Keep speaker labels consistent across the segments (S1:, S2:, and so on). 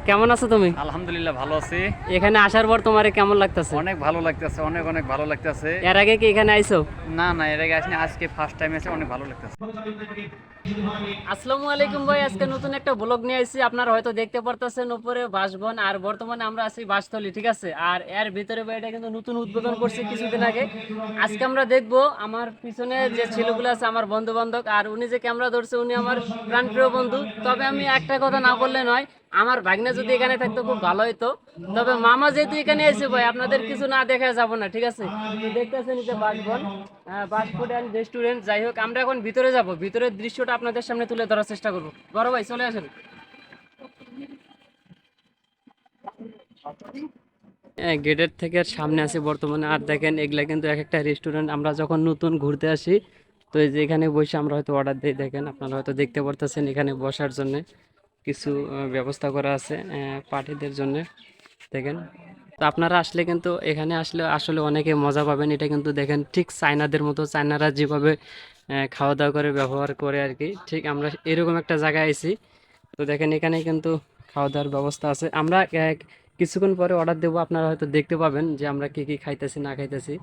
S1: কেমন আছো তুমি?
S2: আলহামদুলিল্লাহ ভালো আছি।
S1: এখানে আসার পর তোমার কেমন লাগতেছে?
S2: অনেক ভালো লাগতেছে, অনেক অনেক ভালো লাগতেছে।
S1: এর আগে কি এখানে আইছো?
S2: না না, এর আগে আসিনি, আজকে ফার্স্ট টাইম এসে অনেক ভালো লাগতেছে।
S1: আসসালামু আলাইকুম ভাই, আজকে নতুন একটা ব্লগ নিয়ে আইছি। আপনারা হয়তো দেখতে পারতেছেন উপরে বাসবন, আর বর্তমানে আমরা আছি বাসতলী, ঠিক আছে। আর এর ভিতরে এটা কিন্তু নতুন উদ্বোধন করছে কিছুদিন আগে। আজকে আমরা দেখবো আমার পিছনে যে ছেলেগুলো আছে, আমার বন্ধু বান্ধব, আর উনি যে ক্যামেরা ধরছে উনি আমার প্রাণপ্রিয় বন্ধু। তবে আমি একটা কথা না বললে নয়, আমার ভাগ্নে যদি এখানে থাকতো খুব ভালো হতো। তবে মামা যেহেতু এখানে এসে ভাই, আপনাদের কিছু না দেখা যাবো না, ঠিক আছে। তো দেখতেছেন যে বাসবন, ফাস্ট ফুড অ্যান্ড রেস্টুরেন্ট। যাই হোক, আমরা এখন ভিতরে যাব, ভিতরের দৃশ্যটা আপনাদের সামনে তুলে ধরার চেষ্টা করবো। বড় ভাই চলে আসেন। গেটের থেকে সামনে আছি বর্তমানে। আর দেখেন এগুলা কিন্তু এক একটা রেস্টুরেন্ট। আমরা যখন নতুন ঘুরতে আসি, তো এই যে এখানে বসে আমরা হয়তো অর্ডার দিই। দেখেন আপনারা হয়তো দেখতে পারতেছেন এখানে বসার জন্য কিছু ব্যবস্থা করা আছে পার্টিদের জন্য। দেখেন, তো আপনারা আসলে কিন্তু এখানে আসলে আসলে অনেকে মজা পাবেন। এটা কিন্তু দেখেন ঠিক চায়নাদের মতো, চায়নারা যেভাবে খাওয়া দাওয়া করে ব্যবহার করে আর কি, ঠিক আমরা এরকম একটা জায়গায় আইছি। তো দেখেন এখানে কিন্তু খাওয়া দাওয়ার ব্যবস্থা আছে। আমরা কিছুক্ষণ পরে অর্ডার দেবো, আপনারা হয়তো দেখতে পাবেন যে আমরা কি কি খাইতেছি না খাইতেছি।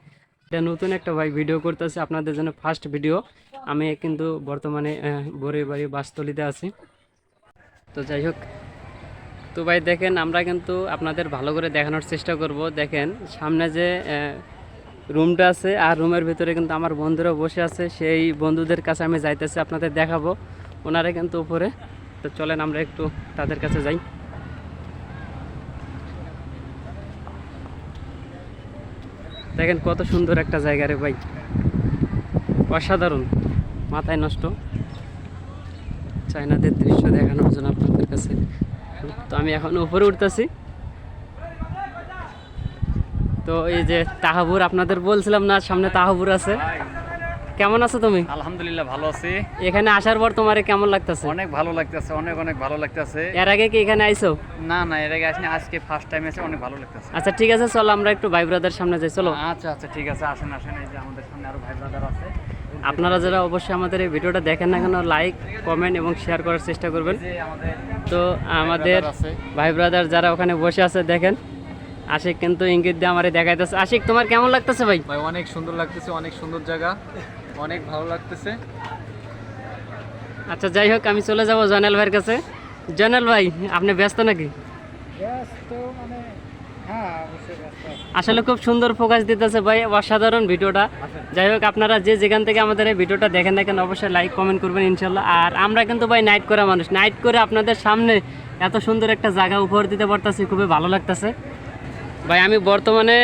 S1: এটা নতুন একটা ভাই ভিডিও করতেছি আপনাদের জন্য, ফার্স্ট ভিডিও। আমি কিন্তু বর্তমানে বরের বাড়ি বাসতলিতে আছি। তো যাই হোক, তো ভাই দেখেন আমরা কিন্তু আপনাদের ভালো করে দেখানোর চেষ্টা করব। দেখেন সামনে যে রুমটা আছে, আর রুমের ভিতরে কিন্তু আমার বন্ধুরা বসে আছে। সেই বন্ধুদের কাছে আমি যাইতেছি, আপনাদের দেখাবো। ওনারা কিন্তু উপরে। তো চলেন আমরা একটু তাদের কাছে যাই। দেখেন কত সুন্দর একটা জায়গা রে ভাই, অসাধারণ, মাথায় নষ্ট। চায়নাদের দৃশ্য দেখানোর জন্য আপনাদের কাছে। তো আমি এখন উপরে উঠতেছি। তো এই যে তাহাবুর, আপনাদের বলছিলাম না সামনে তাহাবুর আছে। কেমন আছো তুমি?
S2: আলহামদুলিল্লাহ ভালো আছি।
S1: এখানে আসার পর তোমার কেমন লাগতেছে?
S2: অনেক ভালো লাগতেছে, অনেক অনেক ভালো লাগতেছে।
S1: এর আগে কি এখানে আইছো?
S2: না না, এর আগে আসিনি, আজকে ফার্স্ট টাইম এসে অনেক ভালো লাগতেছে।
S1: আচ্ছা ঠিক আছে, চলো আমরা একটু ভাই ব্রাদার সামনে যাই, চলো।
S2: আচ্ছা আচ্ছা ঠিক আছে, আসেন আসেন, এই যে আমাদের সামনে আরো ভাই ব্রাদার আছে।
S1: আপনারা যারা অবশ্যই আমাদের এই ভিডিওটা দেখেন না কেন, লাইক কমেন্ট এবং শেয়ার করার চেষ্টা করবেন।
S2: যে আমাদের
S1: তো আমাদের
S2: আছে।
S1: ভাই ব্রাদার যারা ওখানে বসে আছে, দেখেন আশিক কিন্তু ইঙ্গিত দিয়ে আমারে দেখাইতেছে। আশিক তোমার কেমন লাগতেছে ভাই?
S2: ভাই অনেক সুন্দর লাগতেছে, অনেক সুন্দর জায়গা, অনেক ভালো লাগতেছে।
S1: আচ্ছা যাই হোক, আমি চলে যাব জয়নাল ভাইয়ের কাছে। জয়নাল ভাই, আপনি ব্যস্ত নাকি? আসলে খুব সুন্দর ফোকাস দিতেছে ভাই, অসাধারণ ভিডিওটা। যাই হোক, আপনারা যে যেখান থেকে আমাদের এই ভিডিওটা দেখেন দেখেন অবশ্যই লাইক কমেন্ট করবেন ইনশাল্লাহ। আর আমরা কিন্তু ভাই নাইট করা মানুষ, নাইট করে আপনাদের সামনে এত সুন্দর একটা জায়গা উপহার দিতে পারতেছি, খুবই ভালো লাগতেছে ভাই। আমি বর্তমানে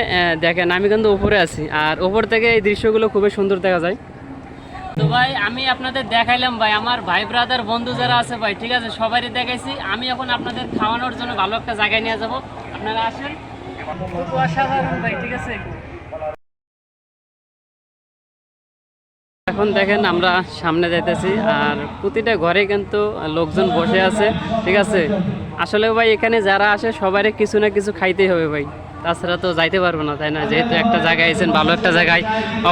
S1: দেখেন আমি কিন্তু উপরে আছি, আর উপর থেকে এই দৃশ্যগুলো খুবই সুন্দর দেখা যায়। তো ভাই আমি আপনাদের দেখাইলাম ভাই, আমার ভাই ব্রাদার বন্ধু যারা আছে ভাই, ঠিক আছে, সবারই দেখাইছি। আমি এখন আপনাদের খাওয়ানোর জন্য ভালো একটা জায়গায় নিয়ে যাব, আপনারা আসেন। খুব অসাধারণ ভাই, ঠিক আছে। এখন দেখেন আমরা সামনে যাইতেছি, আর প্রতিটা ঘরে কিন্তু লোকজন বসে আছে, ঠিক আছে। আসলে ভাই এখানে যারা আসে সবারই কিছু না কিছু খাইতেই হবে ভাই, তাছাড়া তো যাইতে পারবো না, তাই না? যেহেতু একটা জায়গায় আইছেন, ভালো একটা জায়গায়,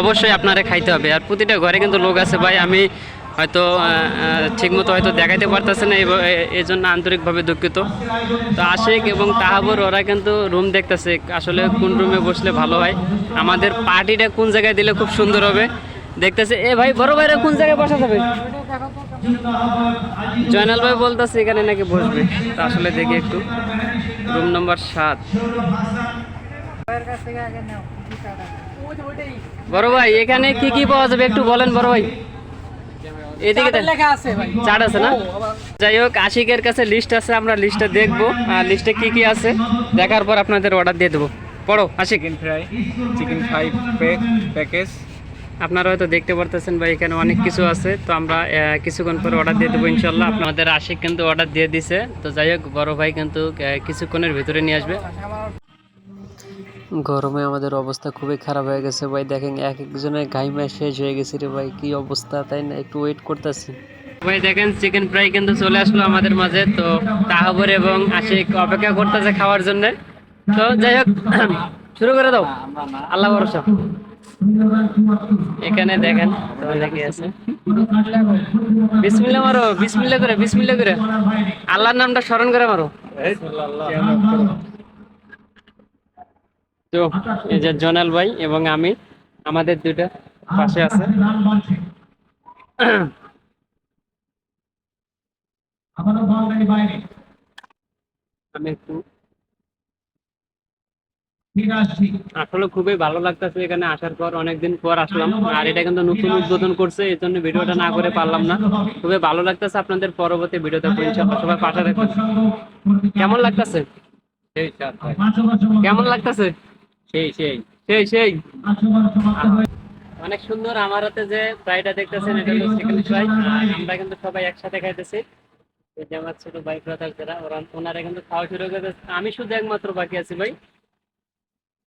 S1: অবশ্যই আপনারা খাইতে হবে। আর প্রতিটা ঘরে কিন্তু লোক আছে ভাই, আমি হয়তো ঠিকমতো হয়তো দেখাইতে পারতেছে না, এই জন্য আন্তরিকভাবে দুঃখিত। তো আশিক এবং তাহাবুর ওরা কিন্তু রুম দেখতেছে, আসলে কোন রুমে বসলে ভালো হয়, আমাদের পার্টিটা কোন জায়গায় দিলে খুব সুন্দর হবে দেখতেছে। এ ভাই, বড় ভাইরা কোন জায়গায় বসা যাবে? জয়নাল ভাই বলতেছে এখানে নাকি বসবে। তো আসলে দেখি একটু, রুম নম্বর 7। বড় ভাই এখানে কি কি পাওয়া যাবে একটু বলেন বড় ভাই। এদিকে চাট আছে না? যাই হোক, আশিকের কাছে লিস্ট আছে, আমরা লিস্টটা দেখবো, আর লিস্টে কি কি আছে দেখার পর আপনাদের অর্ডার দিয়ে দেবো। পড়ো আশিক।
S2: Chicken fry package.
S1: আপনারা হয়তো দেখতে পারতেছেন ভাই, এখানে অনেক কিছু আছে। তো আমরা কিছুক্ষণ পরে অর্ডার দিয়ে দেবো ইনশাল্লাহ। আপনাদের আশিক কিন্তু অর্ডার দিয়ে দিছে। তো যাই হোক, বড় ভাই কিন্তু কিছুক্ষণের ভিতরে নিয়ে আসবে। গরমে আমাদের অবস্থা খুবই খারাপ হয়ে গেছে ভাই, দেখেন এক একজনের ঘাইমা শেষ হয়ে গেছে রে ভাই, কি অবস্থা, তাই না? একটু ওয়েট করতেছি ভাই। দেখেন চিকেন ফ্রাই কিন্তু চলে আসলো আমাদের মাঝে। তো তাহাবুর এবং আশিক অপেক্ষা করতেছে খাওয়ার জন্য। তো যাই হোক, শুরু করে দাও, আল্লাহ ভরসা। এখানে দেখেন অনেকে আছে। বিসমিল্লাহ মারো, বিসমিল্লাহ করে আল্লাহর নামটা স্মরণ করে মারো। তো এই যে জোনাল ভাই এবং আমি, আমাদের দুইটা পাশে আছে। আমি একটু আসলে খুবই ভালো লাগতেছে এখানে আসার পর, অনেকদিন পর আসলাম। আর এটা কিন্তু নতুন উদ্বোধন করছে, এই জন্য ভিডিওটা না করে পারলাম না। খুবই ভালো লাগতেছে, আপনাদের পরবর্তী ভিডিও দেখবো ইনশাআল্লাহ, সবাই পাশে রাখবেন। কেমন লাগতেছে? কেমন লাগতেছে?
S2: সেই সেই
S1: সেই সেই অনেক সুন্দর। আমার হাতে যে ফ্রাইটা দেখতেছেন এটা হলো চিকেন ফ্রাই। আমরা কিন্তু সবাই একসাথে খাইতেছি। এই যে আমার ছোট ভাই ব্রাদার যারা ওনারা কিন্তু খাওয়া শুরু করে দিয়েছে। আমি শুধু একমাত্র বাকি আছি ভাই।